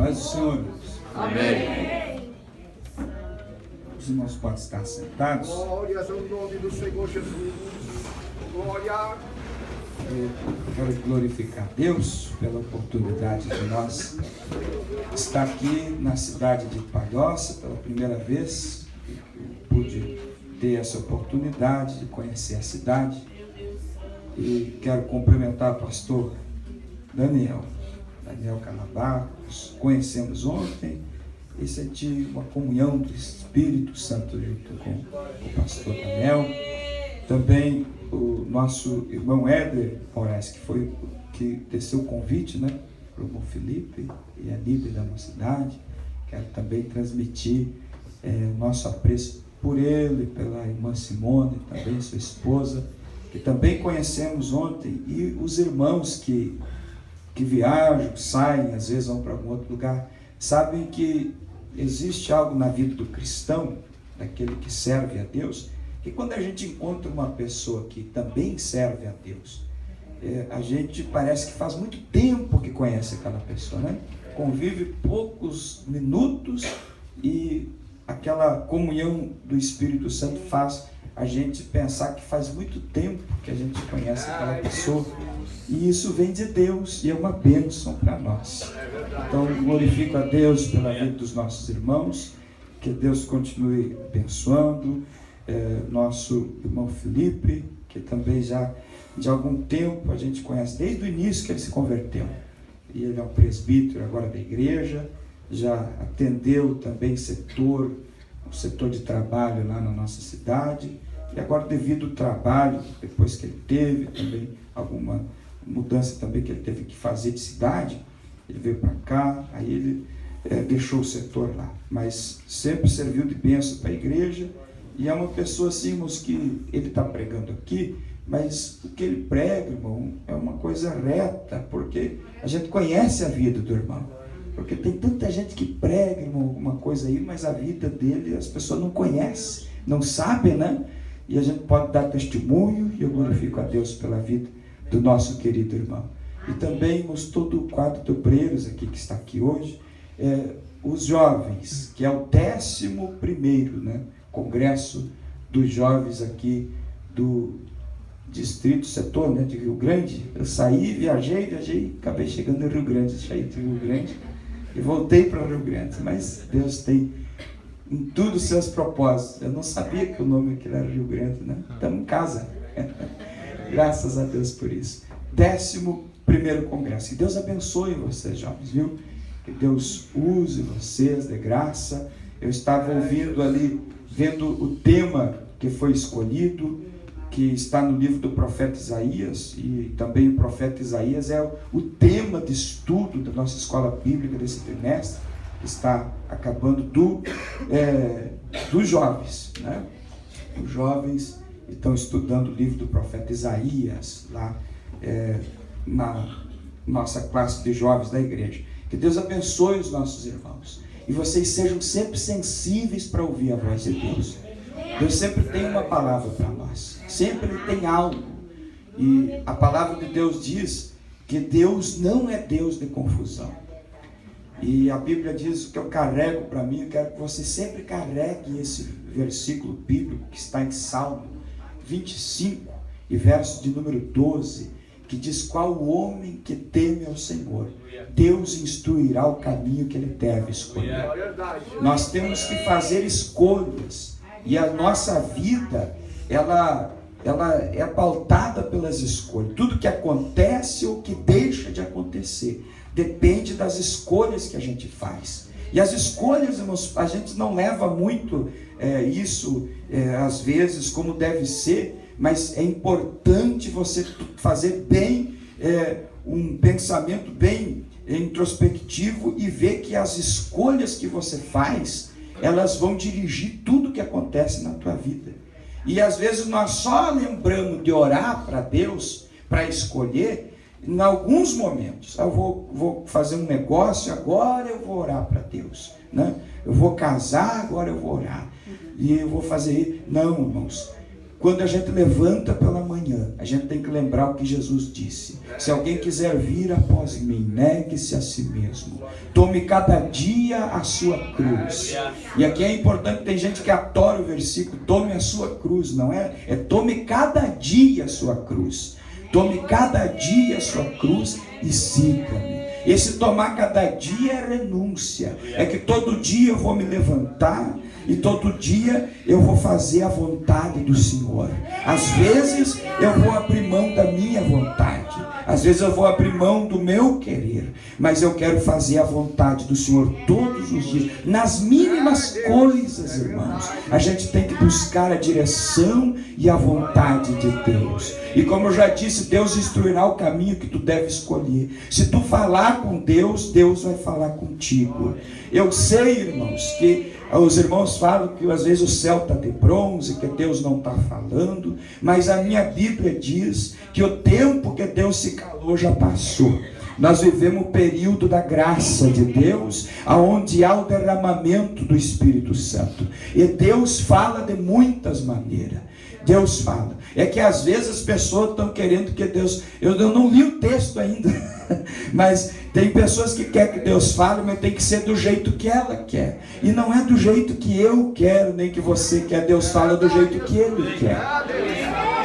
Paz do Senhor, irmãos. Amém. Os irmãos podem estar sentados. Glórias ao nome do Senhor Jesus. Glória. Eu quero glorificar Deus pela oportunidade de nós estar aqui na cidade de Palhoça pela primeira vez. Eu pude ter essa oportunidade de conhecer a cidade. E quero cumprimentar o pastor Daniel Canabacos. Conhecemos ontem e senti uma comunhão do Espírito Santo junto com o pastor Daniel. Também o nosso irmão Éder Moraes, que desceu o convite, né, para o irmão Felipe e a líder da nossa cidade. Quero também transmitir nosso apreço por ele, pela irmã Simone, também sua esposa, que também conhecemos ontem, e os irmãos que viajam, saem, às vezes vão para algum outro lugar, sabem que existe algo na vida do cristão, daquele que serve a Deus, que quando a gente encontra uma pessoa que também serve a Deus, a gente parece que faz muito tempo que conhece aquela pessoa, né? Convive poucos minutos e aquela comunhão do Espírito Santo faz a gente pensar que faz muito tempo que a gente conhece aquela pessoa, e isso vem de Deus e é uma bênção para nós. Então glorifico a Deus pela vida dos nossos irmãos, que Deus continue abençoando nosso irmão Felipe, que também já de algum tempo a gente conhece, desde o início que ele se converteu, e ele é um presbítero agora da igreja, já atendeu também o setor de trabalho lá na nossa cidade, e agora devido ao trabalho, depois que ele teve também alguma mudança também que ele teve que fazer de cidade, ele veio para cá, aí ele deixou o setor lá, mas sempre serviu de bênção para a igreja, e é uma pessoa assim, irmãos, que ele está pregando aqui, mas o que ele prega, irmão, é uma coisa reta, porque a gente conhece a vida do irmão. Porque tem tanta gente que prega, irmão, alguma coisa aí, mas a vida dele as pessoas não conhecem, não sabem, né? E a gente pode dar testemunho, e eu glorifico a Deus pela vida do nosso querido irmão. E também, irmãos, todo o quadro de obreiros aqui que está aqui hoje, os jovens, que é o 11º, né, Congresso dos Jovens aqui do Distrito Setor, né, de Rio Grande. Eu saí, viajei, acabei chegando no Rio Grande, saí do Rio Grande e voltei para o Rio Grande, mas Deus tem em tudo os seus propósitos. Eu não sabia que o nome aqui era Rio Grande, né? Estamos em casa. Graças a Deus por isso. 11º Congresso. Que Deus abençoe vocês, jovens, viu? Que Deus use vocês de graça. Eu estava ouvindo ali, vendo o tema que foi escolhido, que está no livro do profeta Isaías, e também o profeta Isaías é o tema de estudo da nossa escola bíblica desse trimestre, que está acabando dos jovens, né? Os jovens estão estudando o livro do profeta Isaías, lá na nossa classe de jovens da igreja. Que Deus abençoe os nossos irmãos, e vocês sejam sempre sensíveis para ouvir a voz de Deus. Deus sempre tem uma palavra para nós, sempre tem algo, e a palavra de Deus diz que Deus não é Deus de confusão, e a Bíblia diz o que eu carrego para mim. Eu quero que você sempre carregue esse versículo bíblico que está em Salmo 25 e verso de número 12, que diz: qual o homem que teme ao Senhor, Deus instruirá o caminho que ele deve escolher. Nós temos que fazer escolhas, e a nossa vida, ela é pautada pelas escolhas. Tudo que acontece ou que deixa de acontecer depende das escolhas que a gente faz. E as escolhas, irmãos, a gente não leva muito isso, às vezes, como deve ser, mas é importante você fazer bem, um pensamento bem introspectivo, e ver que as escolhas que você faz, elas vão dirigir tudo que acontece na tua vida. E às vezes nós só lembramos de orar para Deus, para escolher, em alguns momentos. Eu vou fazer um negócio, agora eu vou orar para Deus, né? Eu vou casar, agora eu vou orar. E eu vou fazer... Não, irmãos. quando a gente levanta pela manhã, a gente tem que lembrar o que Jesus disse. Se alguém quiser vir após mim, negue-se a si mesmo. Tome cada dia a sua cruz. E aqui é importante, tem gente que adora o versículo, tome a sua cruz, não é? É tome cada dia a sua cruz. Tome cada dia a sua cruz e siga-me. Esse tomar cada dia é renúncia. É que todo dia eu vou me levantar e todo dia eu vou fazer a vontade do Senhor. Às vezes eu vou abrir mão da minha vontade, às vezes eu vou abrir mão do meu querer, mas eu quero fazer a vontade do Senhor todos os dias. Nas mínimas coisas, irmãos, a gente tem que buscar a direção e a vontade de Deus. E como eu já disse, Deus instruirá o caminho que tu deve escolher. Se tu falar com Deus, Deus vai falar contigo. Eu sei, irmãos, que os irmãos falam que às vezes o céu está de bronze, que Deus não está falando, mas a minha Bíblia diz que o tempo que Deus se calou já passou. Nós vivemos o período da graça de Deus, onde há o derramamento do Espírito Santo. E Deus fala de muitas maneiras. Deus fala. É que às vezes as pessoas estão querendo que Deus... Eu não li o texto ainda, mas tem pessoas que querem que Deus fale, mas tem que ser do jeito que ela quer. E não é do jeito que eu quero, nem que você quer. Deus fala do jeito que Ele quer.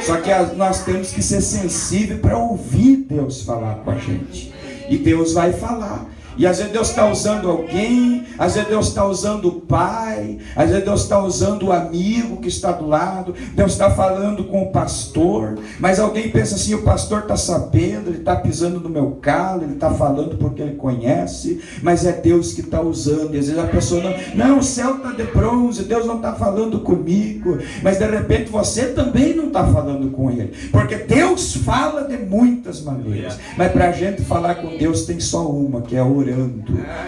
Só que nós temos que ser sensíveis para ouvir Deus falar com a gente. E Deus vai falar. E às vezes Deus está usando alguém, às vezes Deus está usando o pai, às vezes Deus está usando o amigo que está do lado, Deus está falando com o pastor, mas alguém pensa assim, o pastor está sabendo, ele está pisando no meu calo, ele está falando porque ele conhece, mas é Deus que está usando. E às vezes a pessoa não, o céu está de bronze, Deus não está falando comigo, mas de repente você também não está falando com ele, porque Deus fala de muitas maneiras, mas para a gente falar com Deus tem só uma, que é orando,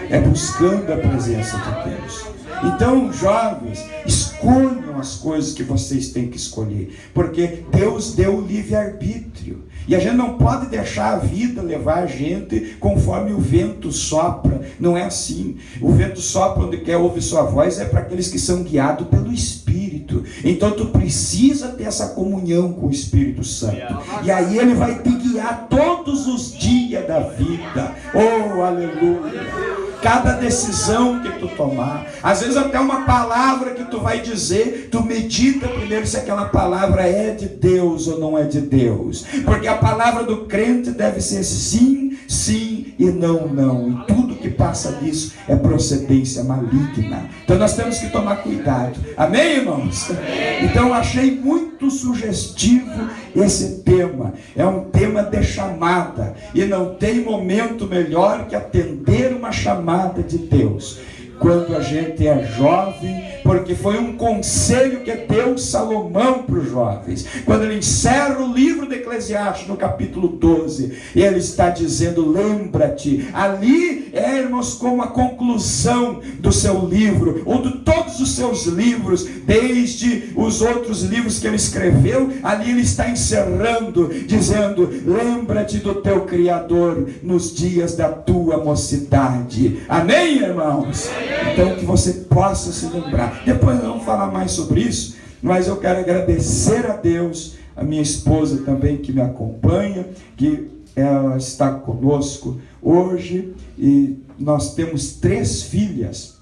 é buscando a presença de Deus. Então, jovens, escolham as coisas que vocês têm que escolher, porque Deus deu o livre-arbítrio, e a gente não pode deixar a vida levar a gente conforme o vento sopra. Não é assim. O vento sopra onde quer ouvir sua voz, é para aqueles que são guiados pelo Espírito. Então tu precisa ter essa comunhão com o Espírito Santo, e aí ele vai te guiar todos os dias da vida. Oh, aleluia! Cada decisão que tu tomar, às vezes até uma palavra que tu vai dizer, tu medita primeiro se aquela palavra é de Deus ou não é de Deus, porque a palavra do crente deve ser sim, sim e não, não, e tudo que passa disso é procedência maligna. Então nós temos que tomar cuidado. Amém, irmãos? Então eu achei muito sugestivo esse tema. É um tema de chamada, e não tem momento melhor que atender uma chamada de Deus quando a gente é jovem, porque foi um conselho que deu Salomão para os jovens. Quando ele encerra o livro de Eclesiastes, no capítulo 12, ele está dizendo, lembra-te. Ali irmãos, como a conclusão do seu livro, ou de todos os seus livros, desde os outros livros que ele escreveu, ali ele está encerrando, dizendo, lembra-te do teu Criador nos dias da tua mocidade. Amém, irmãos? Então que você possa se lembrar. Depois nós vamos falar mais sobre isso, mas eu quero agradecer a Deus, a minha esposa também que me acompanha, que ela está conosco hoje, e nós temos 3 filhas,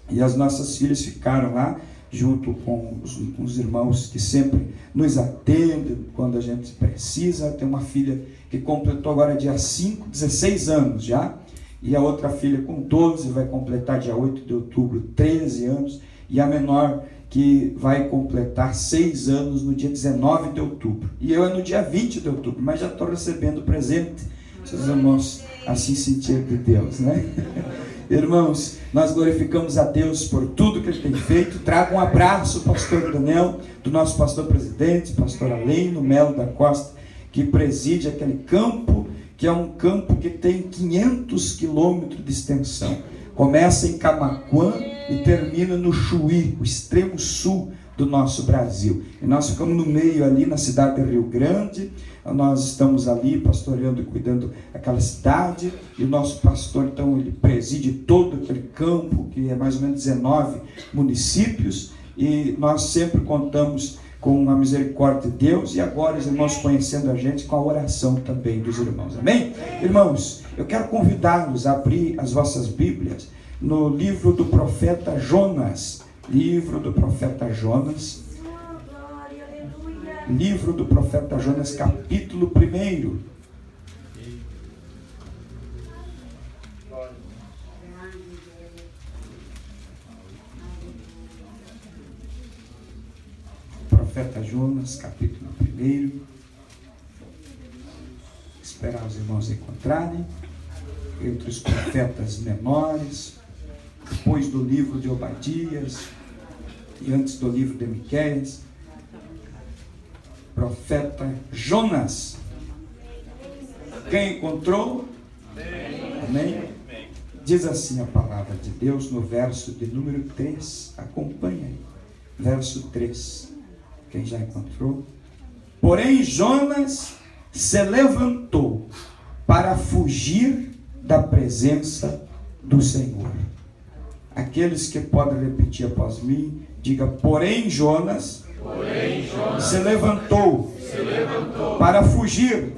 e as nossas filhas ficaram lá junto com os irmãos que sempre nos atendem quando a gente precisa. Tem uma filha que completou agora dia 5, 16 anos já, e a outra filha com 12 vai completar dia 8 de outubro 13 anos, e a menor que vai completar 6 anos no dia 19 de outubro, e eu é no dia 20 de outubro, mas já estou recebendo presente, seus irmãos, assim sentir de Deus, né? Irmãos, nós glorificamos a Deus por tudo que Ele tem feito. Traga um abraço, pastor Daniel, do nosso pastor presidente, pastor Aleno Melo da Costa, que preside aquele campo, que é um campo que tem 500 quilômetros de extensão. Começa em Camaquã e termina no Chuí, o extremo sul do nosso Brasil. E nós ficamos no meio ali na cidade de Rio Grande. Nós estamos ali pastoreando e cuidando daquela cidade, e o nosso pastor, então, ele preside todo aquele campo, que é mais ou menos 19 municípios, e nós sempre contamos com a misericórdia de Deus, e agora os irmãos conhecendo a gente com a oração também dos irmãos. Amém? Irmãos, eu quero convidá-los a abrir as vossas Bíblias no livro do profeta Jonas. Livro do profeta Jonas. Livro do profeta Jonas, capítulo 1. Profeta Jonas, capítulo 1. Esperar os irmãos encontrarem. Entre os profetas menores, depois do livro de Obadias e antes do livro de Miqueias. Profeta Jonas. Quem encontrou? Amém? Diz assim a palavra de Deus no verso de número 3. Acompanhe aí. Verso 3. Quem já encontrou? Porém Jonas se levantou para fugir da presença do Senhor. Aqueles que podem repetir após mim, diga: porém Jonas se levantou para fugir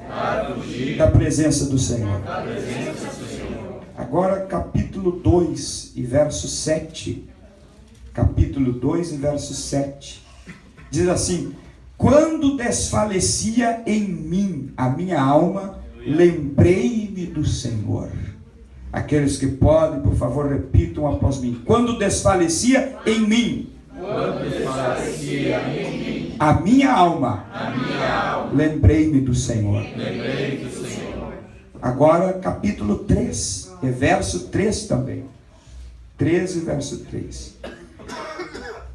da presença do Senhor. Agora capítulo 2 e verso 7. Capítulo 2 e verso 7. Diz assim: quando desfalecia em mim a minha alma, lembrei-me do Senhor. Aqueles que podem, por favor, repitam após mim. Quando desfalecia em mim, a minha alma, lembrei-me do Senhor. Agora capítulo 3, e verso 3 também. 13, verso 3.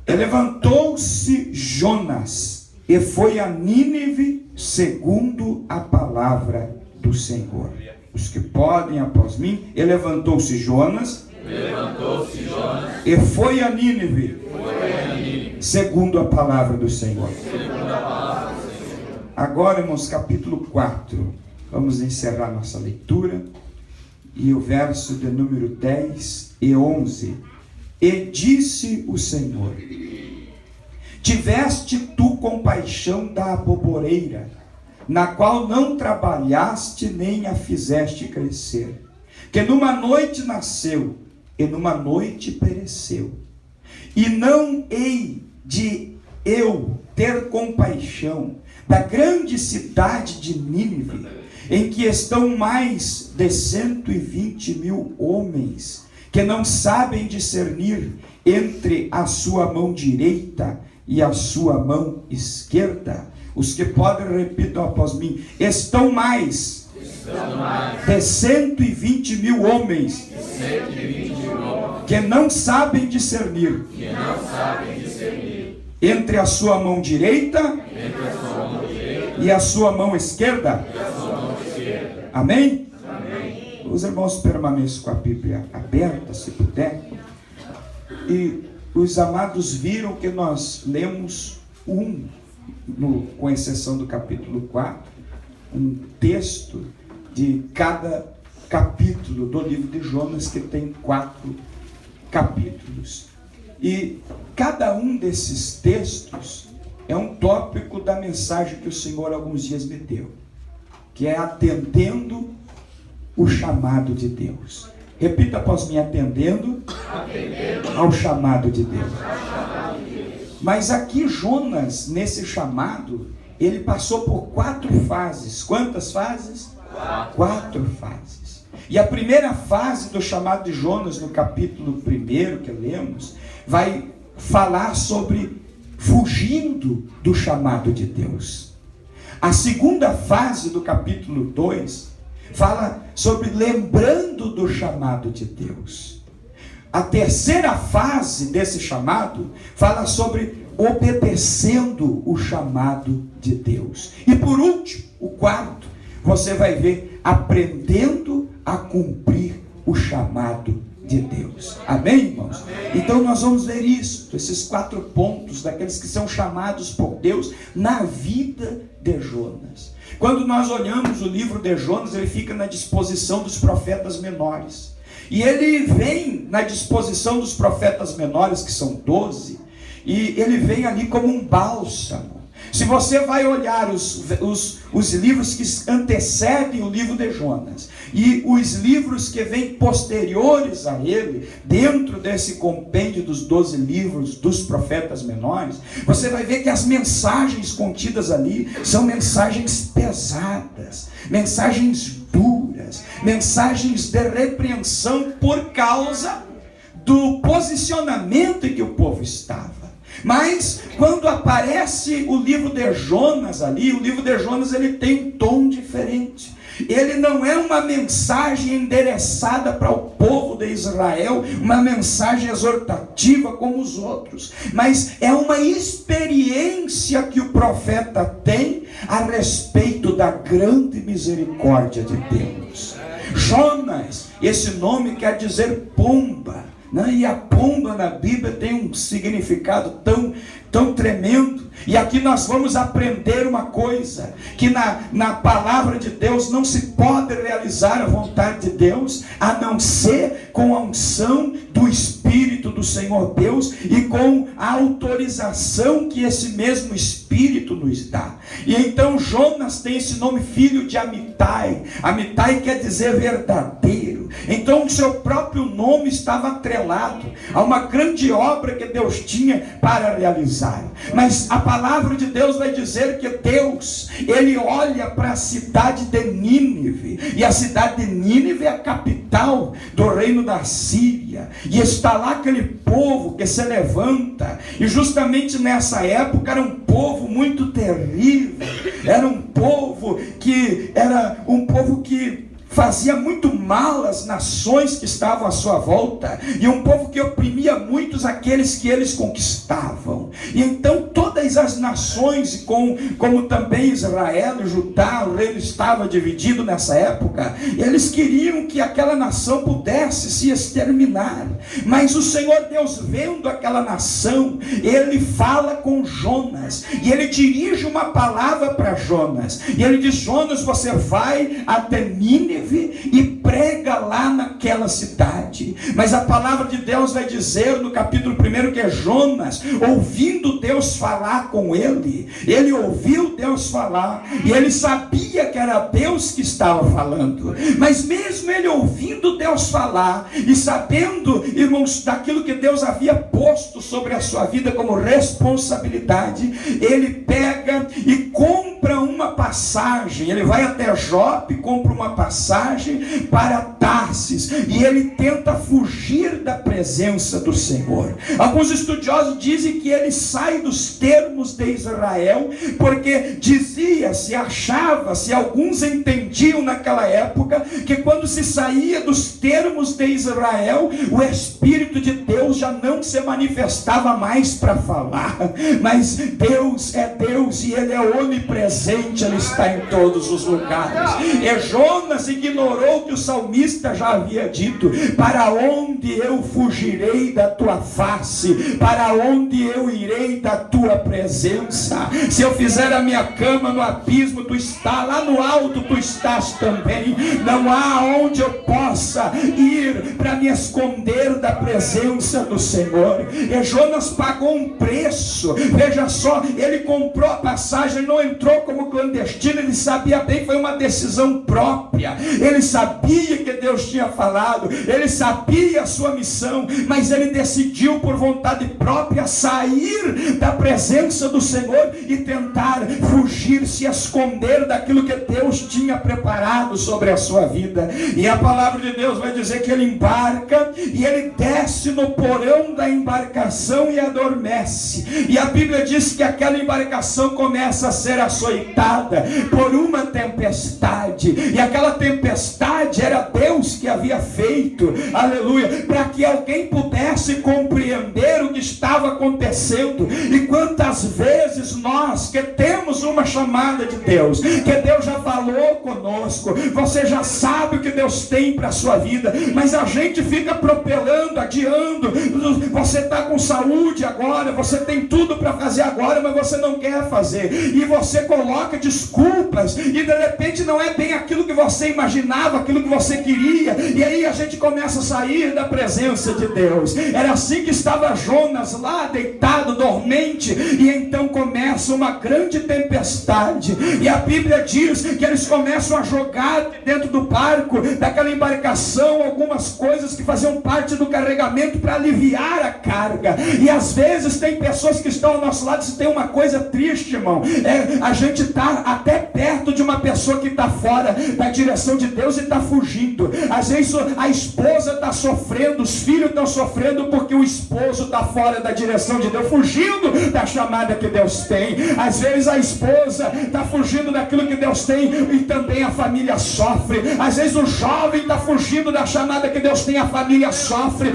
E levantou-se Jonas e foi a Nínive segundo a palavra do Senhor. Os que podem após mim. E levantou-se Jonas e foi a Nínive segundo a palavra do Senhor. Agora, irmãos, capítulo 4. Vamos encerrar nossa leitura. E o verso de número 10 e 11. E disse o Senhor: tiveste tu compaixão da aboboreira, na qual não trabalhaste nem a fizeste crescer, que numa noite nasceu e numa noite pereceu. E não hei de eu ter compaixão da grande cidade de Nínive, em que estão mais de 120.000 homens, que não sabem discernir entre a sua mão direita e a sua mão esquerda. Os que podem, repitam após mim: estão mais de 120.000 homens que não sabem discernir entre a sua mão direita e a sua mão esquerda. Amém? Os irmãos permaneçam com a Bíblia aberta, se puder. E os amados viram que nós lemos com exceção do capítulo 4, um texto de cada capítulo do livro de Jonas, que tem 4 capítulos. E cada um desses textos é um tópico da mensagem que o Senhor alguns dias me deu, que é atendendo o chamado de Deus. Repita após mim: atendendo ao chamado de Deus. Mas aqui Jonas, nesse chamado, ele passou por 4 fases. Quantas fases? 4 fases. E a primeira fase do chamado de Jonas, no capítulo 1 que lemos, vai falar sobre fugindo do chamado de Deus. A segunda fase do capítulo 2 fala sobre lembrando do chamado de Deus. A terceira fase desse chamado fala sobre obedecendo o chamado de Deus. E por último, o 4, você vai ver aprendendo a cumprir o chamado de Deus. Amém, irmãos? Amém. Então nós vamos ver isso, esses 4 pontos daqueles que são chamados por Deus na vida de Jonas. Quando nós olhamos o livro de Jonas, ele fica na disposição dos profetas menores. E ele vem na disposição dos profetas menores, que são 12, e ele vem ali como um bálsamo. Se você vai olhar os livros que antecedem o livro de Jonas e os livros que vêm posteriores a ele, dentro desse compêndio dos 12 livros dos profetas menores, você vai ver que as mensagens contidas ali são mensagens pesadas, mensagens duras, mensagens de repreensão por causa do posicionamento em que o povo estava. Mas quando aparece o livro de Jonas ali, o livro de Jonas ele tem um tom diferente. Ele não é uma mensagem endereçada para o povo de Israel, uma mensagem exortativa como os outros, mas é uma experiência que o profeta tem a respeito da grande misericórdia de Deus. Jonas, esse nome quer dizer pomba, né? E a pomba na Bíblia tem um significado tão tremendo. E aqui nós vamos aprender uma coisa, que na palavra de Deus não se pode realizar a vontade de Deus, a não ser com a unção do Espírito do Senhor Deus e com a autorização que esse mesmo Espírito nos dá. E então Jonas tem esse nome, filho de Amitai. Amitai quer dizer verdadeiro. Então o seu próprio nome estava atrelado a uma grande obra que Deus tinha para realizar. Mas a palavra de Deus vai dizer que Deus, ele olha para a cidade de Nínive, e a cidade de Nínive é a capital do reino da Síria, e está lá aquele povo que se levanta, e justamente nessa época era um povo muito terrível, era um povo que fazia muito mal às nações que estavam à sua volta, e um povo que oprimia muitos aqueles que eles conquistavam. E então todas as nações, como também Israel e Judá, o reino estava dividido nessa época, eles queriam que aquela nação pudesse se exterminar. Mas o Senhor Deus, vendo aquela nação, ele fala com Jonas, e ele dirige uma palavra para Jonas, e ele diz: Jonas, você vai até Nínive e prega lá naquela cidade. Mas a palavra de Deus vai dizer no capítulo 1 que Jonas, ouvindo Deus falar com ele ouviu Deus falar, e ele sabia que era Deus que estava falando. Mas mesmo ele ouvindo Deus falar e sabendo, irmãos, daquilo que Deus havia posto sobre a sua vida como responsabilidade, ele pega e compra uma passagem. Ele vai até Jope, compra uma passagem para Tarsis, e ele tenta fugir da presença do Senhor. Alguns estudiosos dizem que ele sai dos termos de Israel, porque dizia-se, achava-se, alguns entendiam naquela época, que quando se saía dos termos de Israel, o Espírito de Deus já não se manifestava mais para falar. Mas Deus é Deus, e ele é onipresente, ele está em todos os lugares. E Jonas ignorou que o salmista já havia dito: para onde eu fugirei da tua face? Para onde eu irei da tua presença? Se eu fizer a minha cama no abismo, tu estás lá no alto, tu estás também. Não há onde eu possa ir para me esconder da presença do Senhor. E Jonas pagou um preço. Veja só, ele comprou a passagem, ele não entrou como clandestino, ele sabia bem, foi uma decisão própria. Ele sabia que Deus tinha falado, ele sabia a sua missão, mas ele decidiu por vontade própria sair da presença do Senhor e tentar fugir, se esconder daquilo que Deus tinha preparado sobre a sua vida. E a palavra de Deus vai dizer que ele embarca e ele desce no porão da embarcação e adormece. E a Bíblia diz que aquela embarcação começa a ser açoitada por uma tempestade, e aquela tempestade era Deus que havia feito, aleluia, para que alguém pudesse compreender o que estava acontecendo. E quantas vezes nós que temos uma chamada de Deus, que Deus já falou conosco, você já sabe o que Deus tem para a sua vida, mas a gente fica atropelando, adiando. Você está com saúde agora, você tem tudo para fazer agora, mas você não quer fazer, e você coloca desculpas, e de repente não é bem aquilo que você imaginava, aquilo que você queria, e aí a gente começa a sair da presença presença de Deus. Era assim que estava Jonas lá deitado, dormente, e então começa uma grande tempestade, e a Bíblia diz que eles começam a jogar dentro do barco, daquela embarcação, algumas coisas que faziam parte do carregamento para aliviar a carga. E às vezes tem pessoas que estão ao nosso lado. Se tem uma coisa triste, irmão, a gente está até perto de uma pessoa que está fora da direção de Deus e está fugindo. Às vezes a esposa está sofrendo, os filhos estão sofrendo porque o esposo está fora da direção de Deus, fugindo da chamada que Deus tem. Às vezes a esposa está fugindo daquilo que Deus tem e também a família sofre. Às vezes o jovem está fugindo da chamada que Deus tem, a família sofre.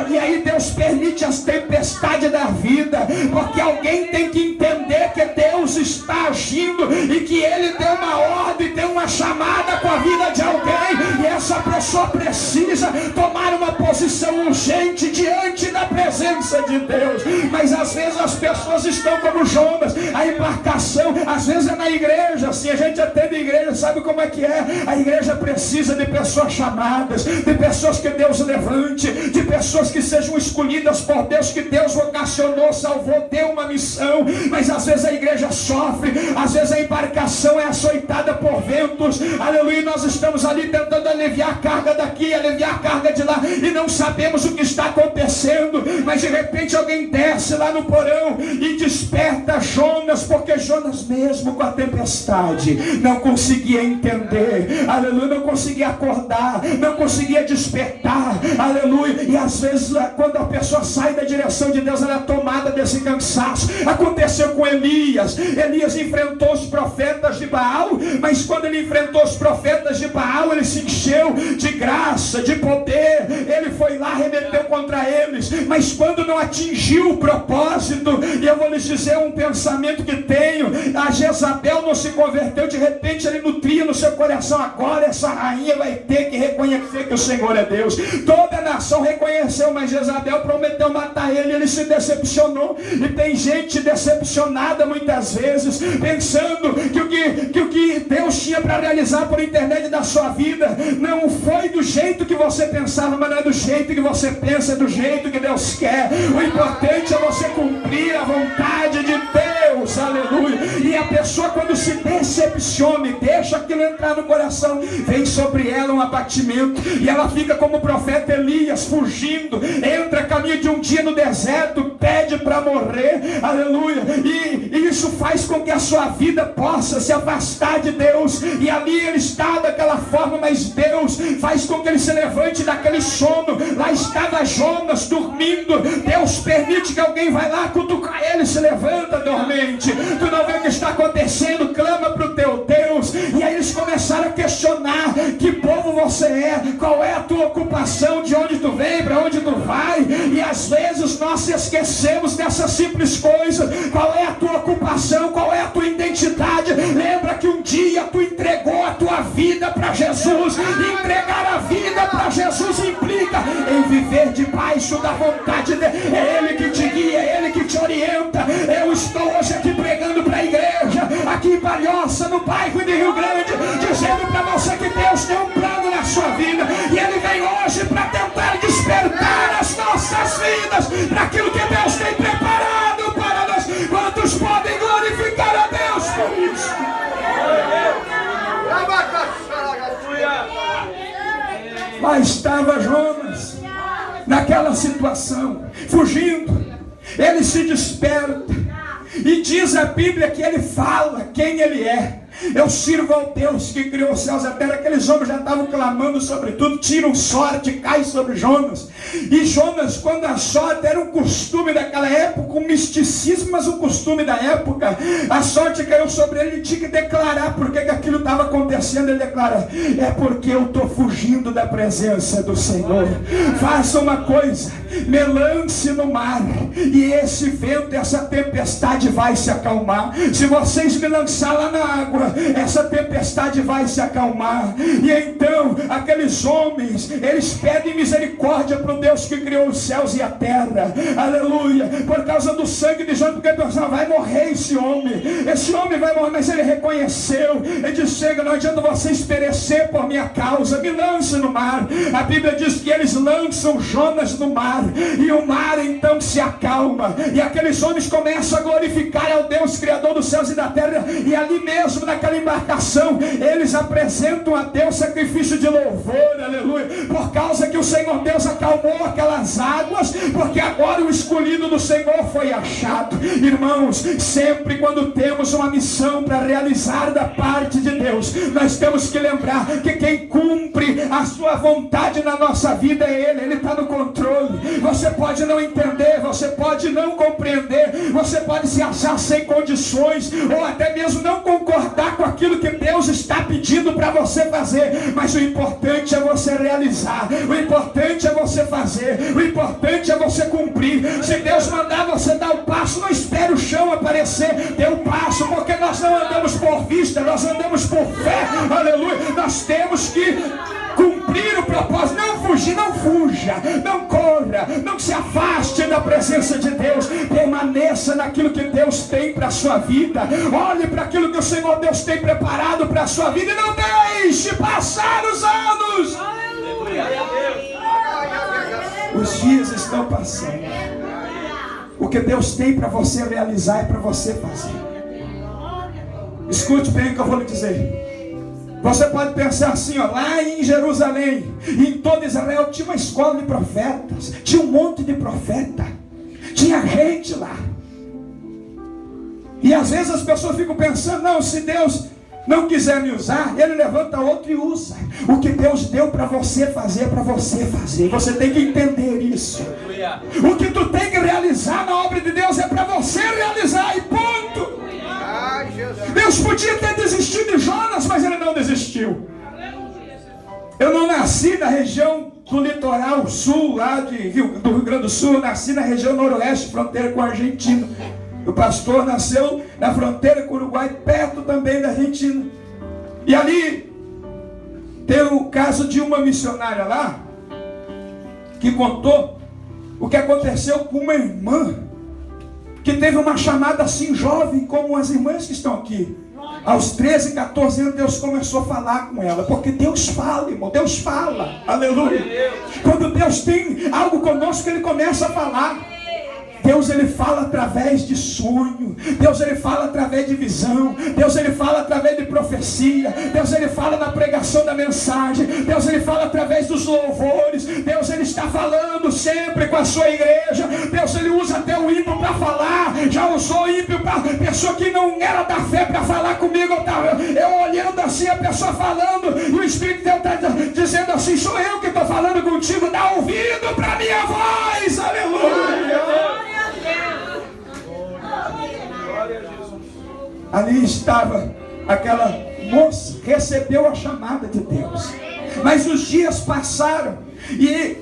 E aí Deus permite as tempestades da vida, porque alguém tem que entender que Deus está agindo e que Ele deu uma ordem, tem uma chamada com a vida de alguém, e essa pessoa precisa tomar uma posição urgente diante da presença de Deus. Mas às vezes as pessoas estão como Jonas, a embarcação, às vezes é na igreja, assim, a gente atende a igreja, sabe como é que é? A igreja precisa de pessoas chamadas, de pessoas que Deus levante, de pessoas que sejam escolhidas por Deus, que Deus vocacionou, salvou, deu uma missão. Mas às vezes a igreja sofre, às vezes a embarcação é açoitada por ventos, aleluia, nós estamos ali tentando aliviar a carga daqui, aliviar a carga de lá, e não sabemos o que está acontecendo, mas de repente alguém desce lá no porão e desperta Jonas, porque Jonas mesmo com a tempestade não conseguia entender, aleluia, não conseguia acordar, não conseguia despertar, aleluia. E às vezes quando a pessoa sai da direção de Deus, ela é tomada desse cansaço. Aconteceu com Elias. Elias enfrentou os profetas de Baal, mas quando ele enfrentou os profetas de Baal, ele se encheu de graça, de poder, ele foi lá, remeteu contra eles, mas quando não atingiu o propósito, e eu vou lhes dizer um pensamento que tenho, a Jezabel não se converteu, de repente ele nutria no seu coração, agora essa rainha vai ter que reconhecer que o Senhor é Deus. Toda a nação reconheceu, mas Jezabel prometeu matar ele, ele se decepcionou. E tem gente decepcionada muitas vezes, pensando que o que Deus tinha para realizar por intermédio da sua vida não foi do jeito que você pensava, mas não é do jeito que você pensa, é do jeito que Deus quer. O importante é você cumprir a vontade de Deus, aleluia. E a pessoa, quando se decepciona e deixa aquilo entrar no coração, vem sobre ela um abatimento, e ela fica como o profeta Elias, fugindo, entra caminho de um dia no deserto, pede para morrer, aleluia, e isso faz com que a sua vida possa se afastar de Deus, e ali ele está daquela forma, mas Deus faz com que ele se levante daquele sono. Lá estava Jonas dormindo, Deus permite que alguém vai lá cutucar ele, se levanta dormente, tu não vê o que está acontecendo, clama para o teu Deus. E aí eles começaram a questionar: que povo você é? Qual é a tua ocupação? De onde tu vem? Para onde tu vai? E às vezes nós esquecemos dessa simples coisa. Qual é a tua ocupação? Qual é a tua identidade? Lembra que um dia tu entregou a tua vida para Jesus. Entregar a vida para Jesus implica em viver debaixo da vontade dele. É Ele que te guia, é Ele que te orienta. Eu estou hoje aqui pregando para a igreja, aqui em Palhoça, no bairro de Rio Grande, dizendo para você que Deus tem um plano na sua vida, e Ele vem hoje para tentar despertar as nossas vidas para aquilo que Deus tem preparado para nós. Quantos podem glorificar a Deus por isso? Lá estava Jonas, naquela situação, fugindo. Ele se desperta, e diz a Bíblia que ele fala quem ele é. Eu sirvo ao Deus que criou os céus e a terra. Aqueles homens já estavam clamando sobre tudo, tiram sorte, cai sobre Jonas. E Jonas, quando a sorte era um costume daquela época, um misticismo, mas um costume da época, a sorte caiu sobre ele, ele tinha que declarar por que aquilo estava acontecendo. Ele declara: é porque eu estou fugindo da presença do Senhor. Faça uma coisa, me lance no mar, e esse vento, essa tempestade vai se acalmar. Se vocês me lançar lá na água, essa tempestade vai se acalmar. E então aqueles homens, eles pedem misericórdia para o Deus que criou os céus e a terra, aleluia, por causa do sangue de João, porque pensaram, vai morrer esse homem vai morrer, mas ele reconheceu, ele disse, chega, não adianta vocês perecer por minha causa, me lance no mar. A Bíblia diz que eles lançam Jonas no mar, e o mar então se acalma, e aqueles homens começam a glorificar ao Deus criador dos céus e da terra, e ali mesmo naquela embarcação eles apresentam a Deus sacrifício de louvor, aleluia, por causa que o Senhor Deus acalmou aquelas águas, porque agora o escolhido do Senhor foi achado. Irmãos, sempre quando temos uma missão para realizar da parte de Deus, nós temos que lembrar que quem cumpre a sua vontade na nossa vida é Ele está no controle. Você pode não entender, você pode não compreender, você pode se achar sem condições, ou até mesmo não concordar com aquilo que Deus está pedindo para você fazer, mas o importante é você realizar, o importante é você fazer, o importante é você cumprir. Se Deus mandar você dar o passo, não espere o chão aparecer, dê o passo, porque nós não andamos por vista, nós andamos por fé, aleluia. Nós temos que cumprir o propósito, não fugir, não fuja, não corra, não se afaste da presença de Deus, permaneça naquilo que Deus tem para a sua vida, olhe para aquilo que o Senhor Deus tem preparado para a sua vida, e não deixe passar os anos. Os dias estão passando, o que Deus tem para você realizar é para você fazer. Escute bem o que eu vou lhe dizer. Você pode pensar assim, ó, lá em Jerusalém, em todo Israel tinha uma escola de profetas, tinha um monte de profeta, tinha gente lá. E às vezes as pessoas ficam pensando, não, se Deus não quiser me usar, Ele levanta outro e usa. O que Deus deu para você fazer, é para você fazer. Você tem que entender isso. O que tu tem que realizar na obra de Deus é para você realizar, e ponto. Deus podia ter desistido de Jonas, mas Ele não desistiu. Eu não nasci na região do litoral sul, lá do Rio Grande do Sul. Eu nasci na região noroeste, fronteira com a Argentina. O pastor nasceu na fronteira com o Uruguai, perto também da Argentina. E ali tem o caso de uma missionária lá, que contou o que aconteceu com uma irmã que teve uma chamada assim jovem, como as irmãs que estão aqui. Aos 13, 14 anos Deus começou a falar com ela, porque Deus fala, irmão, Deus fala, aleluia. Quando Deus tem algo conosco, Ele começa a falar. Deus, Ele fala através de sonho, Deus, Ele fala através de visão, Deus, Ele fala através de profecia, Deus, Ele fala na pregação da mensagem, Deus, Ele fala através dos louvores, Deus, Ele está falando sempre com a sua igreja, Deus, Ele usa até o ímpio para falar, já usou ímpio para pessoa que não era da fé para falar comigo, eu olhando assim, a pessoa falando, e o Espírito de Deus está dizendo assim, sou eu que estou falando contigo, dá ouvido para a minha voz, aleluia. Ali estava aquela moça, recebeu a chamada de Deus, mas os dias passaram e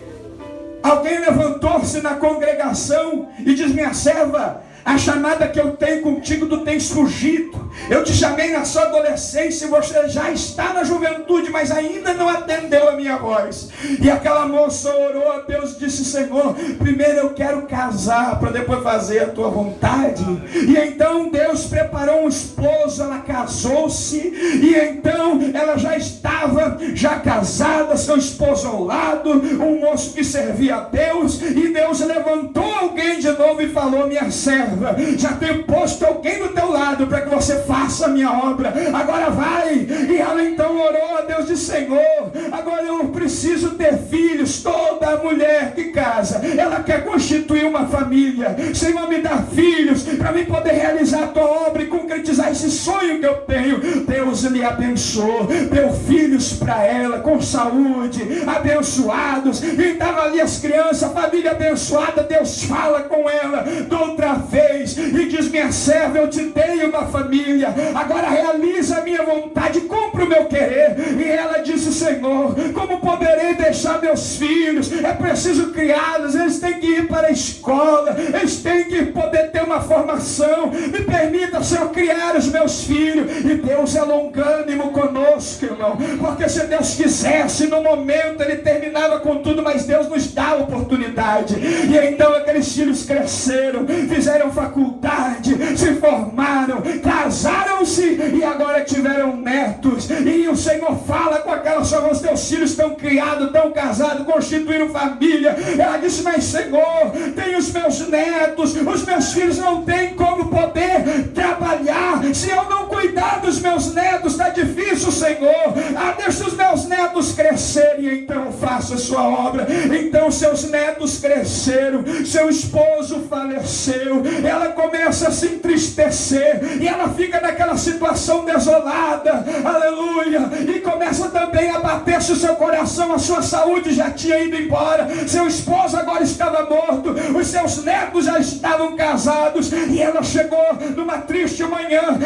alguém levantou-se na congregação e diz, minha serva, a chamada que eu tenho contigo, tu tens fugido. Eu te chamei na sua adolescência e você já está na juventude, mas ainda não atendeu a minha voz. E aquela moça orou a Deus e disse, Senhor, primeiro eu quero casar para depois fazer a tua vontade. E então Deus preparou um esposo, ela casou-se, e então ela já estava casada, seu esposo ao lado, um moço que servia a Deus, e Deus levantou alguém de novo e falou, minha serva, já tenho posto alguém do teu lado para que você faça a minha obra, agora vai. E ela então orou a Deus, disse, Senhor, agora eu preciso ter filhos. Toda mulher que casa, ela quer constituir uma família. Senhor, me dá filhos para mim poder realizar a tua obra e concretizar esse sonho que eu tenho. Deus lhe abençoou, deu filhos para ela com saúde, abençoados, e estavam ali as crianças, a família abençoada. Deus fala com ela, de outra vez fez e diz: minha serva, eu te dei uma família, agora realiza a minha vontade, cumpre o meu querer. E ela disse: Senhor, como poderei deixar meus filhos? É preciso criá-los, eles têm que ir para a escola, eles têm que poder ter uma formação. Me permita, Senhor, criar os meus filhos. E Deus é longânimo conosco, irmão, porque se Deus quisesse, no momento Ele terminava com tudo, mas Deus nos dá a oportunidade. E então aqueles filhos cresceram, fizeram faculdade, se formaram, casaram-se e agora tiveram netos. E o Senhor fala com aquela sua voz: teus filhos estão criados, estão casados, constituíram família. Ela disse: mas Senhor, tem os meus netos, os meus filhos não têm como poder trabalhar. Se eu não cuidar dos meus netos, está difícil, Senhor. Deixa os meus netos crescerem, e então faça a sua obra. Então seus netos cresceram, seu esposo faleceu, ela começa a se entristecer, e ela fica naquela situação desolada, aleluia, e começa também a bater-se o seu coração. A sua saúde já tinha ido embora, seu esposo agora estava morto, os seus netos já estavam casados, e ela chegou numa triste manhã,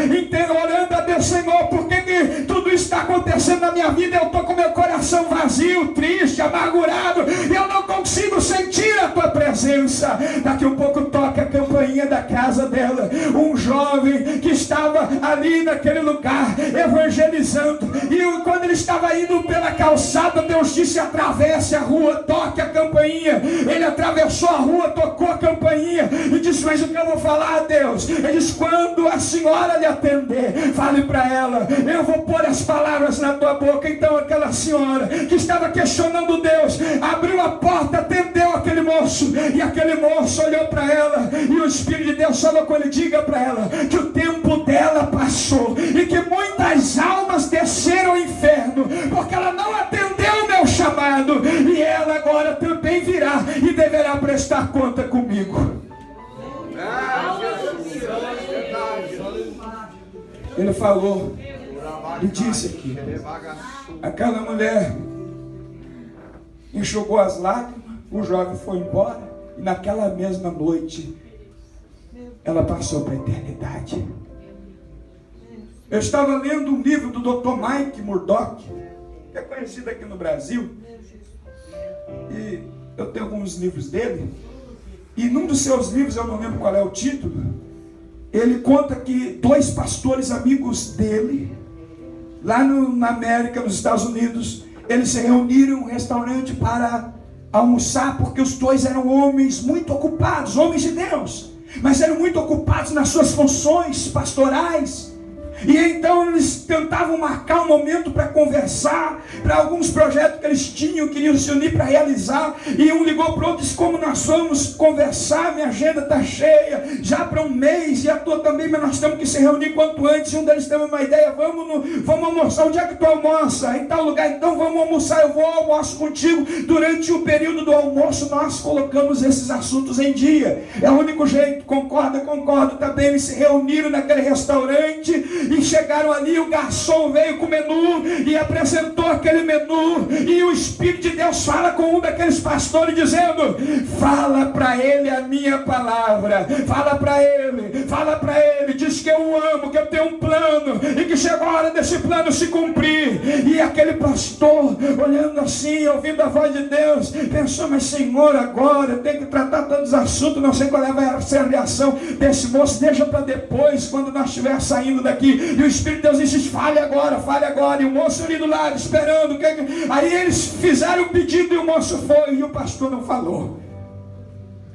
orando a Deus: Senhor, por que tudo isso está acontecendo na minha vida? Eu estou com meu coração vazio, triste, amargurado, eu não consigo sentir a tua presença. Daqui um pouco toca a campainha da casa dela, um jovem que estava ali naquele lugar evangelizando, e quando ele estava indo pela calçada, Deus disse: atravesse a rua, toque a campainha. Ele atravessou a rua, tocou a campainha e disse: mas o que eu vou falar a Deus? Ele disse: quando a senhora lhe atender, fale para ela, eu vou pôr as palavras na tua boca. Então aquela senhora que estava questionando Deus, abriu a porta, atendeu aquele moço, e aquele moço olhou para ela, e o Espírito de Deus falou com ele: diga para ela que o tempo dela passou, e que muitas almas desceram ao inferno, porque ela não atendeu o meu chamado, e ela agora também virá e deverá prestar conta comigo. Ele falou e disse aqui: aquela mulher enxugou as lágrimas, o jovem foi embora, e naquela mesma noite ela passou para a eternidade. Eu estava lendo um livro do Dr. Mike Murdock, que é conhecido aqui no Brasil, e eu tenho alguns livros dele, e num dos seus livros, eu não lembro qual é o título, ele conta que dois pastores amigos dele, lá na América, nos Estados Unidos, eles se reuniram em um restaurante para almoçar, porque os dois eram homens muito ocupados, homens de Deus, mas eram muito ocupados nas suas funções pastorais. E então eles tentavam marcar um momento para conversar, para alguns projetos que eles tinham, queriam se unir para realizar. E um ligou para o outro e disse: como nós vamos conversar? Minha agenda está cheia, já para um mês, e a tua também, mas nós temos que se reunir quanto antes. E um deles teve uma ideia: vamos almoçar. Onde é que tu almoça? Em tal lugar. Então vamos almoçar, eu vou almoço contigo. Durante o período do almoço nós colocamos esses assuntos em dia. É o único jeito. Concorda? Concordo. Também eles se reuniram naquele restaurante, e chegaram ali, o garçom veio com o menu e apresentou aquele menu, e o Espírito de Deus fala com um daqueles pastores dizendo: fala para ele a minha palavra, fala para ele, diz que eu o amo, que eu tenho um plano, e que chegou a hora desse plano se cumprir. E aquele pastor, olhando assim, ouvindo a voz de Deus, pensou: mas Senhor, agora eu tenho que tratar todos os assuntos, não sei qual vai ser a reação desse moço, deixa para depois, quando nós estivermos saindo daqui. E o Espírito de Deus disse: fale agora. E o moço ali do lado, esperando. Aí eles fizeram o pedido, e o moço foi, e o pastor não falou.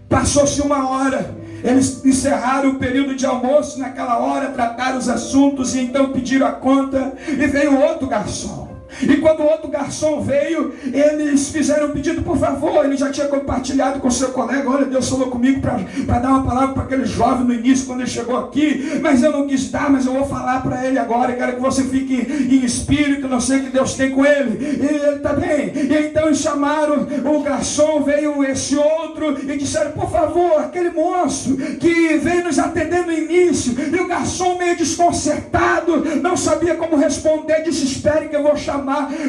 Passou-se uma hora, eles encerraram o período de almoço. Naquela hora trataram os assuntos, e então pediram a conta, e veio outro garçom. E quando o outro garçom veio, eles fizeram um pedido: por favor, ele já tinha compartilhado com seu colega: olha, Deus falou comigo para dar uma palavra para aquele jovem no início, quando ele chegou aqui, mas eu não quis dar, mas eu vou falar para ele agora, quero que você fique em espírito, não sei o que Deus tem com ele. E ele está bem. E então eles chamaram o garçom, veio esse outro, e disseram: por favor, aquele moço que veio nos atender no início. E o garçom, meio desconcertado, não sabia como responder, disse: espere que eu vou chamar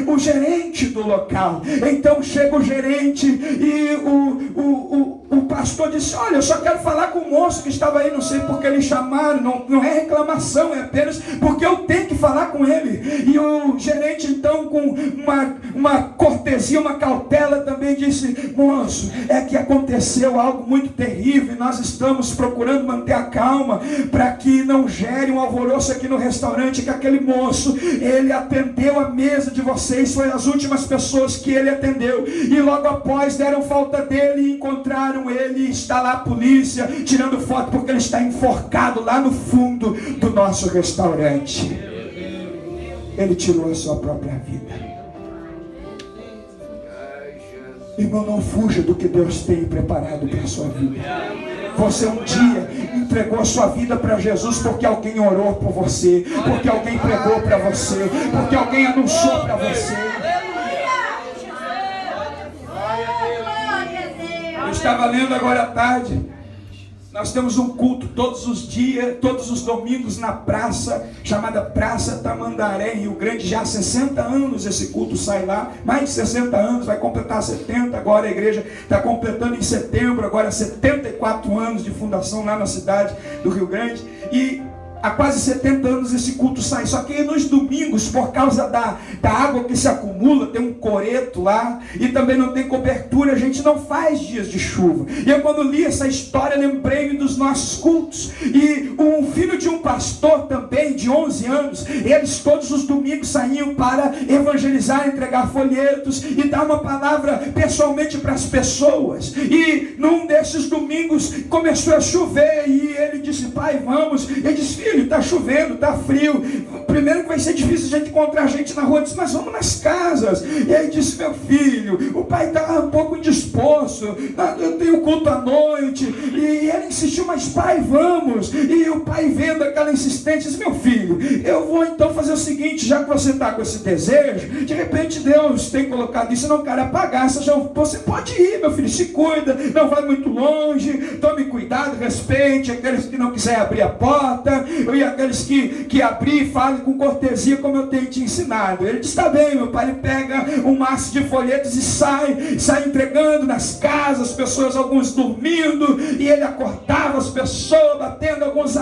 o gerente do local. Então chega o gerente, e o pastor pastor disse: olha, eu só quero falar com o moço que estava aí, não sei porque eles chamaram, não é reclamação, é apenas porque eu tenho que falar com ele. E o gerente então, com uma cortesia, uma cautela, também disse: moço, é que aconteceu algo muito terrível e nós estamos procurando manter a calma para que não gere um alvoroço aqui no restaurante, que aquele moço, ele atendeu a mesa de vocês, foi as últimas pessoas que ele atendeu, e logo após deram falta dele e encontraram ele, e está lá a polícia tirando foto porque ele está enforcado lá no fundo do nosso restaurante. Ele tirou a sua própria vida. Irmão, não fuja do que Deus tem preparado para a sua vida. Você um dia entregou a sua vida para Jesus porque alguém orou por você, porque alguém pregou para você, porque alguém anunciou para você. Eu estava lendo agora à tarde. Nós temos um culto todos os dias, todos os domingos na praça, chamada Praça Tamandaré, em Rio Grande. Já há 60 anos esse culto sai lá, mais de 60 anos, vai completar 70, agora a igreja está completando em setembro, agora 74 anos de fundação lá na cidade do Rio Grande. E há quase 70 anos esse culto sai. Só que nos domingos, por causa da água que se acumula, tem um coreto lá, e também não tem cobertura, a gente não faz dias de chuva. E eu, quando li essa história, lembrei-me dos nossos cultos. E um filho de um pastor também, de 11 anos, eles todos os domingos saíam para evangelizar, entregar folhetos e dar uma palavra pessoalmente para as pessoas. E num desses domingos começou a chover, e ele disse: pai, vamos. Ele disse: filho, está chovendo, está frio, primeiro que vai ser difícil a gente encontrar gente na rua. Eu disse: mas vamos nas casas. E aí disse: meu filho, o pai está um pouco indisposto, eu tenho culto à noite. E ele insistiu: mas pai, vamos. E o pai, vendo aquela insistência, disse: meu filho, eu vou então fazer o seguinte, já que você está com esse desejo, de repente Deus tem colocado isso, não quero apagar, você pode ir, meu filho, se cuida, não vai muito longe, tome cuidado, respeite aqueles que não quiserem abrir a porta, e aqueles que abrir, fale com cortesia, como eu tenho te ensinado. Ele disse: está bem, meu pai. Ele pega um maço de folhetos e sai entregando nas casas, as pessoas, alguns dormindo, e ele acordava as pessoas, batendo, alguns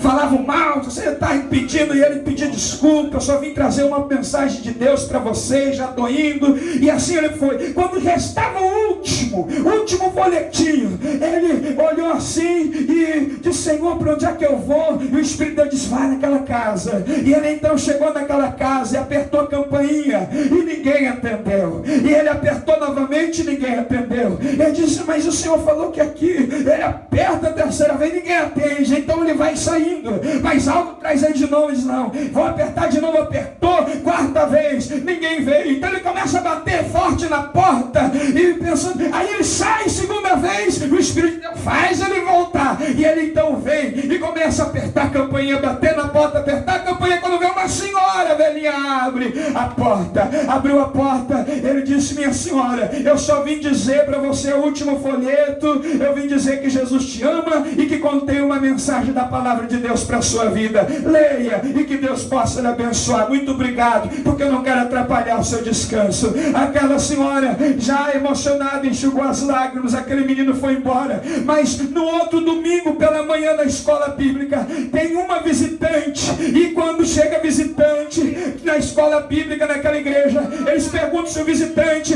falavam mal, você está impedindo, e ele pedia desculpa: eu só vim trazer uma mensagem de Deus para vocês, já estou indo. E assim ele foi. Quando restava o último folhetinho, ele olhou assim e disse: Senhor, para onde é que eu vou? E o Espírito de Deus disse: vai naquela casa. E ele então chegou naquela casa e apertou a campainha, e ninguém atendeu. E ele apertou novamente e ninguém atendeu. Ele disse: mas o Senhor falou que aqui. Ele aperta a terceira vez, ninguém atende. Então ele vai saindo, mas algo traz aí de novo. Ele diz: não, vou apertar de novo. Apertou, quarta vez, ninguém veio. Então ele começa a bater forte na porta, e pensando, aí ele sai segunda vez, o Espírito de Deus faz ele voltar, e ele então vem e começa a apertar a campainha, bater na porta, apertar a campainha. Quando vê uma senhora velhinha, abre a porta. Abriu a porta, ele disse: minha senhora, eu só vim dizer para você o último folheto, eu vim dizer que Jesus te ama e que contém uma mensagem da palavra de Deus para a sua vida. Leia e que Deus possa lhe abençoar. Muito obrigado, porque eu não quero atrapalhar o seu descanso. Aquela senhora, já emocionada, enxugou as lágrimas. Aquele menino foi embora. Mas no outro domingo pela manhã, na escola bíblica, tem uma visitante, e quando chega visitante na escola bíblica, naquela igreja, eles perguntam se o visitante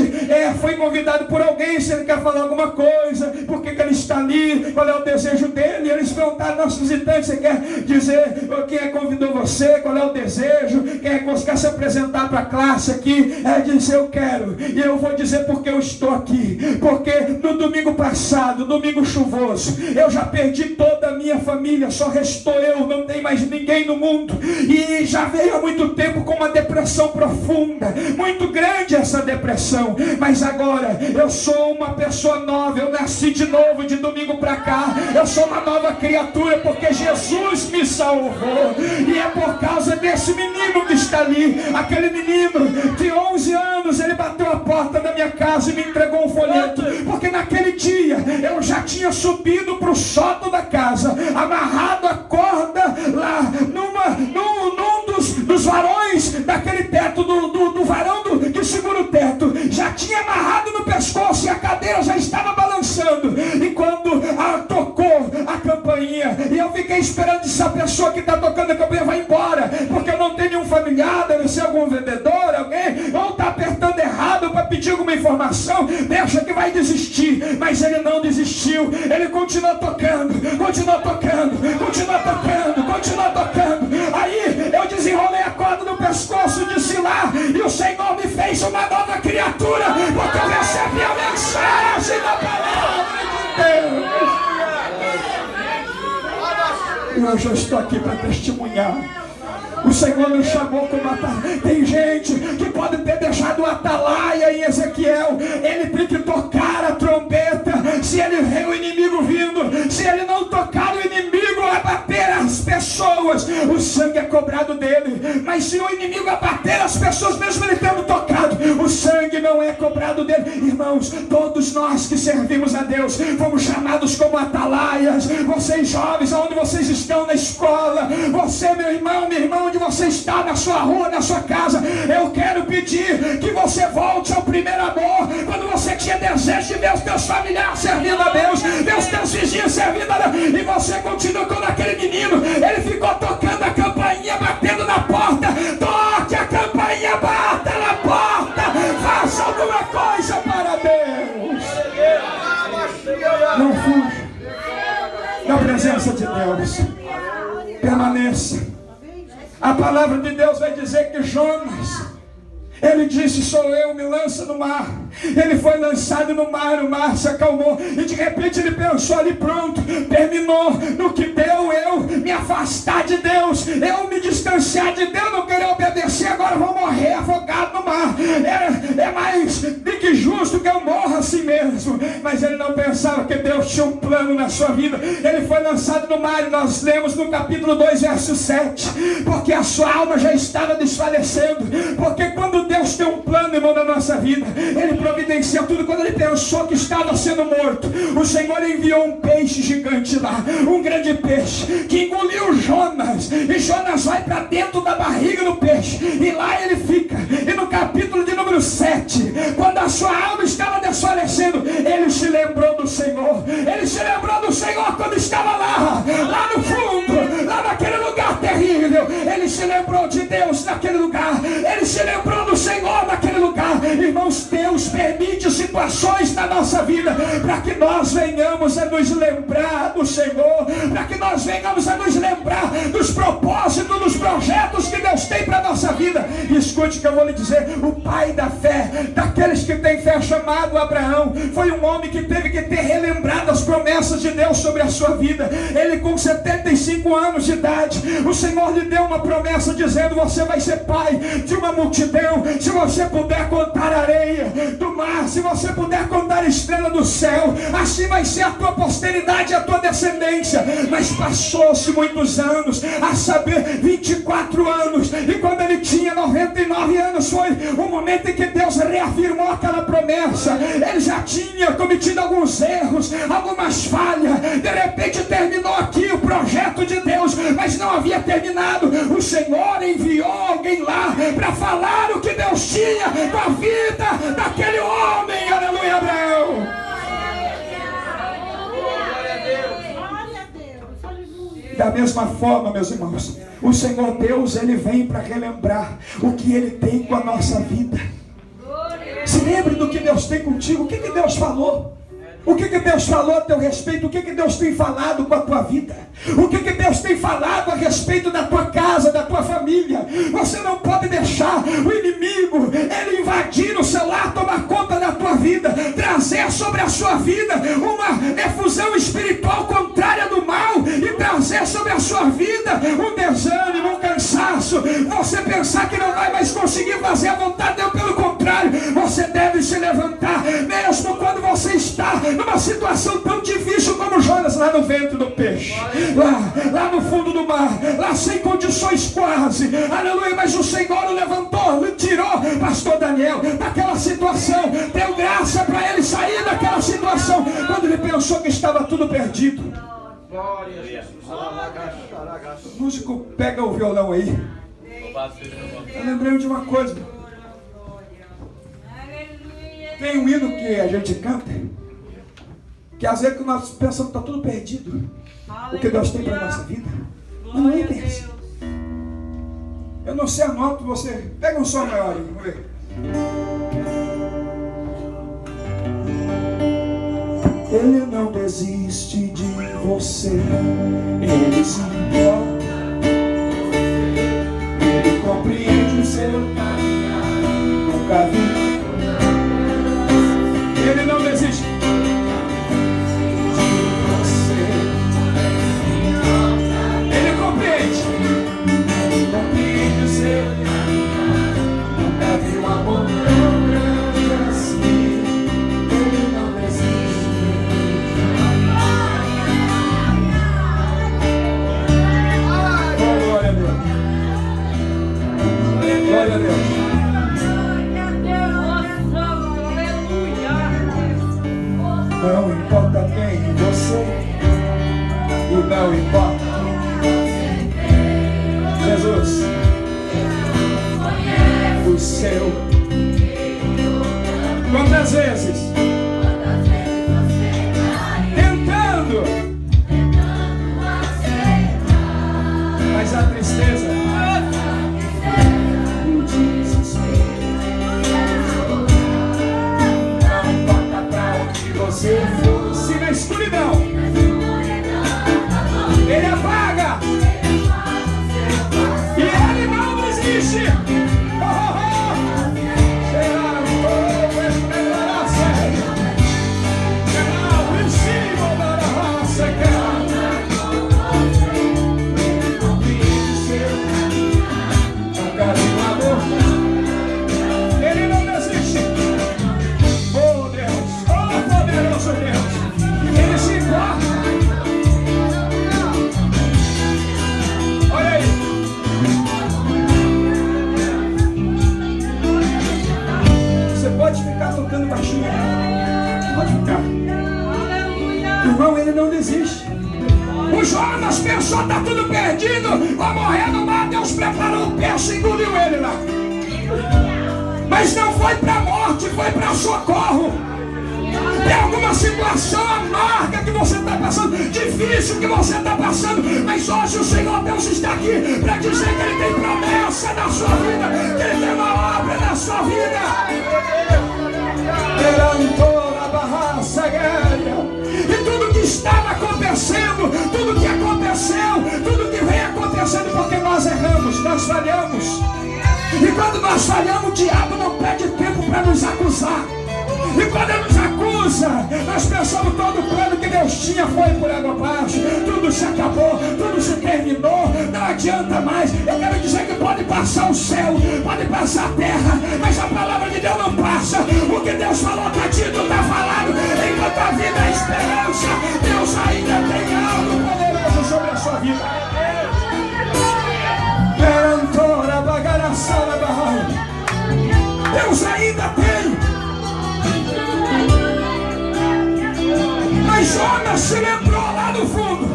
foi convidado por alguém, se ele quer falar alguma coisa, por que ele está ali, qual é o desejo dele. E eles perguntaram: nosso visitante, você quer dizer quem convidou você, qual é o desejo, quem quer se apresentar para a classe aqui? Ele disse: eu quero, e eu vou dizer porque eu estou aqui, porque no domingo passado, domingo chuvoso, eu já perdi toda a minha família, só restou eu, não tem mais ninguém no mundo, e já veio há muito tempo com uma depressão profunda, muito grande essa depressão, mas agora eu sou uma pessoa nova, eu nasci de novo de domingo para cá, eu sou uma nova criatura, porque Jesus me salvou, e é por causa desse menino que está ali. Aquele menino de 11 anos, ele bateu a porta da minha casa e me entregou um folheto, porque naquele dia eu já tinha subido para o sótão da casa, amarrado a corda lá num dos varões daquele teto, do varão que segura o teto, já tinha amarrado no pescoço, e a cadeira já estava balançando. E quando fiquei esperando essa pessoa que está tocando a campanha vai embora, porque eu não tenho nenhum familiar, deve ser algum vendedor, alguém, ou está apertando errado para pedir alguma informação, deixa que vai desistir. Mas ele não desistiu, ele continuou tocando, continuou tocando, continuou tocando, continuou tocando. Aí eu desenrolei a corda no pescoço de Silá, e o Senhor me fez uma nova criatura, porque eu recebi a mensagem da palavra de Deus. E hoje eu estou aqui para testemunhar. O Senhor nos chamou como atalaia. Tem gente que pode ter deixado o atalaia em Ezequiel. Ele tem que tocar a trombeta. Se ele vê o inimigo vindo, se ele não tocar, o inimigo vai bater as pessoas. O sangue é cobrado dele. Mas se o inimigo abater as pessoas, mesmo ele tendo tocado, o sangue não é cobrado dele. Irmãos, todos nós que servimos a Deus fomos chamados como atalaias. Vocês jovens, aonde vocês estão na escola, você, meu irmão, minha irmã, onde você está, na sua rua, na sua casa, eu quero pedir que você volte ao primeiro amor, quando você tinha desejo de ver os teus familiares servindo a Deus, ver os teus vizinhos servindo a Deus, e você continua como aquele menino. Ele ficou tocando a campainha, batendo na porta. Toque a campainha, bata na porta, faça alguma coisa para Deus. Não fuja da presença de Deus, permaneça. A palavra de Deus vai dizer que Jonas, ele disse: sou eu, me lança no mar. Ele foi lançado no mar, o mar se acalmou, e de repente ele pensou ali, pronto, terminou. No que deu eu me afastar de Deus, eu me distanciar de Deus, não querer obedecer, agora vou morrer afogado no mar. É mais do que justo que eu morra assim mesmo. Mas ele não pensava que Deus tinha um plano na sua vida. Ele foi lançado no mar, e nós lemos no capítulo 2, verso 7, porque a sua alma já estava desfalecendo. Porque quando Deus tem um plano, irmão, na nossa vida, Ele providencia tudo. Quando ele pensou que estava sendo morto, o Senhor enviou um peixe gigante lá, um grande peixe, que engoliu Jonas, e Jonas vai para dentro da barriga do peixe, e lá ele fica. E no capítulo de número 7, quando a sua alma estava desfalecendo, ele se lembrou do Senhor. Ele se lembrou do Senhor quando estava lá no fundo, lá naquele lugar terrível. Ele se lembrou de Deus naquele lugar, ele se lembrou do Senhor naquele lugar. Irmãos, Deus permite situações na nossa vida para que nós venhamos a nos lembrar do Senhor, para que nós venhamos a nos lembrar dos propósitos, dos projetos que Deus tem para a nossa vida. E escute o que eu vou lhe dizer: o pai da fé, daqueles que têm fé, chamado Abraão, foi um homem que teve que ter relembrado as promessas de Deus sobre a sua vida. Ele, com 75 anos de idade, o Senhor lhe deu uma promessa dizendo: você vai ser pai de uma multidão. Se você puder contar a areia do mar, se você puder contar a estrela do céu, assim vai ser a tua posteridade e a tua descendência. Mas passou-se muitos anos, a saber 24 anos, e quando ele tinha 99 anos, foi o momento em que Deus reafirmou aquela promessa. Ele já tinha cometido alguns erros, algumas falhas, de repente terminou aqui o projeto de Deus, mas não havia terminado. O Senhor enviou alguém lá para falar o que Deus tinha com a vida daquele homem. Aleluia, Abraão. Da mesma forma, meus irmãos, o Senhor Deus, Ele vem para relembrar o que Ele tem com a nossa vida. Se lembre do que Deus tem contigo. O que Deus falou? O que Deus falou a teu respeito? O que Deus tem falado com a tua vida? O que Deus tem falado a respeito da tua casa, da tua família? Você não pode deixar o inimigo, ele invadir o seu lar, tomar conta da tua vida, trazer sobre a sua vida uma efusão espiritual contrária do mal, e trazer sobre a sua vida um desânimo, um cansaço, você pensar que não vai mais conseguir fazer a vontade de Deus. Pelo contrário, você deve se levantar, mesmo quando você está numa situação tão difícil como Jonas, lá no ventre do peixe, lá no fundo do mar, lá sem condições quase, aleluia. Mas o Senhor o levantou, tirou pastor Daniel daquela situação, deu graça para ele sair daquela situação, quando ele pensou que estava tudo perdido. O músico pega o violão aí. Eu lembrei de uma coisa. Tem um hino que a gente canta, Que às vezes que nós pensamos que está tudo perdido. O que Deus tem para a nossa vida. Mas não é bem assim. Eu não sei a nota, você pega um som maior aí, vamos ver. Ele não desiste de você, ele se importa, ele compreende o seu caminhar, nunca vi. Ele não desiste de você, ele compreende o seu caminhar, nunca vi um amor tão grande assim. Ele não desiste. Glória a Deus. Glória a Deus. Não importa quem você e não importa Jesus, o seu. Quantas vezes tentando, mas a tristeza, o desespero, não importa pra onde você for, se na escuridão ele apaga e ele não desiste. Ele não desiste. Oh Deus, oh poderoso Deus, ele se importa. Olha aí. Você pode ficar tocando baixinho. Pode ficar. Irmão, ele não desiste. O Jonas pensou, está tudo perdido, vai morrer no mar. Deus preparou o peixe e engoliu ele lá. Mas não foi para a morte, foi para socorro. Tem alguma situação amarga que você está passando, difícil que você está passando, mas hoje o Senhor Deus está aqui para dizer que Ele tem promessa na sua vida, que Ele tem uma obra na sua vida. E tudo que estava acontecendo, tudo que aconteceu, tudo que vem acontecendo, porque nós erramos, nós falhamos. E quando nós falhamos, o diabo não perde tempo para nos acusar. E quando ele nos acusa, nós pensamos todo o plano que Deus tinha foi por água abaixo. Tudo se acabou, tudo se terminou, não adianta mais. Eu quero dizer que pode passar o céu, pode passar a terra, mas a palavra de Deus não passa. O que Deus falou está dito, está falado. Enquanto a vida é esperança, Deus ainda tem algo poderoso sobre a sua vida. Deus ainda tem. Mas Jonas se lembrou lá no fundo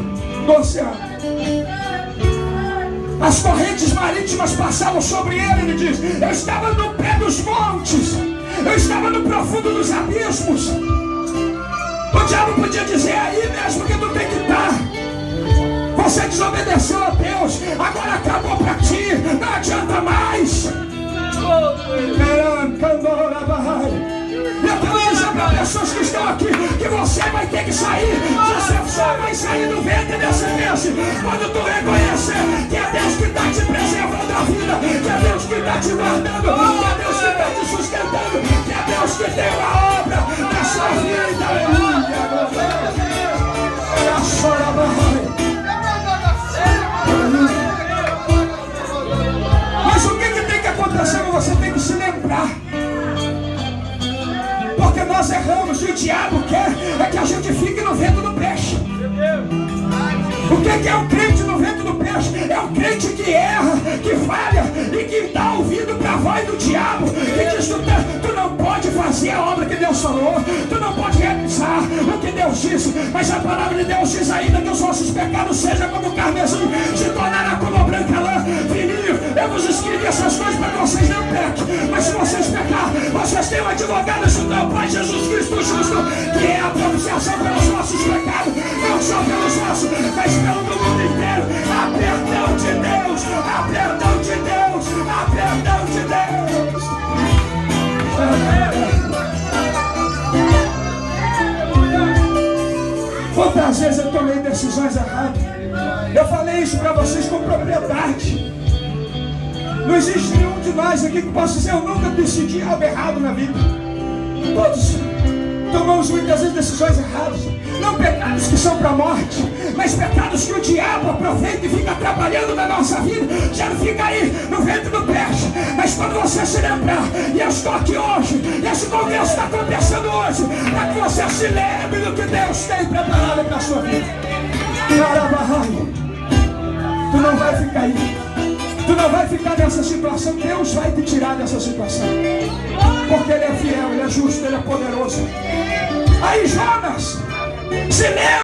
do oceano. As correntes marítimas passavam sobre ele. Ele diz: eu estava no pé dos montes, eu estava no profundo dos abismos. O diabo podia dizer: é aí mesmo que tu tem que estar. Você desobedeceu a Deus, agora acabou para ti, não adianta mais. Eu quero dizer para pessoas que estão aqui que você vai ter que sair. Você só vai sair do ventre desse peixe quando tu reconhecer que é Deus que está te preservando a vida, que é Deus que está te guardando, que é Deus que está te sustentando, que é Deus que tem uma obra na sua vida. Aleluia. Mas o que tem que acontecer? Você tem que se lembrar. Porque nós erramos e o diabo quer é que a gente fique no vento do peixe. O que é um crente no vento do peixe? É um crente que erra, que falha e que dá ouvido para a voz do diabo, que diz: tu não pode fazer a obra que Deus falou, tu não pode realizar o que Deus disse. Mas a palavra de Deus diz ainda que os vossos pecados sejam como carmesim, se tornará como a branca lã. Filhinho, eu Eu vos escrevi essas coisas para que vocês não pequem. Mas se vocês pecar, vocês têm um advogado junto ao Pai, Jesus Cristo justo, que é a propiciação pelos nossos pecados, não só pelos nossos, mas pelo do mundo inteiro. Há perdão de Deus, há perdão de Deus, há perdão de Deus. Quantas vezes eu tomei decisões erradas? Eu falei isso para vocês com propriedade. Não existe nenhum de nós aqui que possa dizer: eu nunca decidi algo errado na vida. Todos tomamos muitas vezes decisões erradas. Não pecados que são para a morte, mas pecados que o diabo aproveita e fica trabalhando na nossa vida. Já não fica aí no ventre do peixe. Mas quando você se lembrar, e eu estou aqui hoje, e esse congresso está acontecendo hoje, para que você se lembre do que Deus tem preparado para a sua vida. Tu não vai ficar aí. Tu não vai ficar nessa situação. Deus vai te tirar dessa situação. Porque Ele é fiel, Ele é justo, Ele é poderoso. Aí Jonas, se lembra.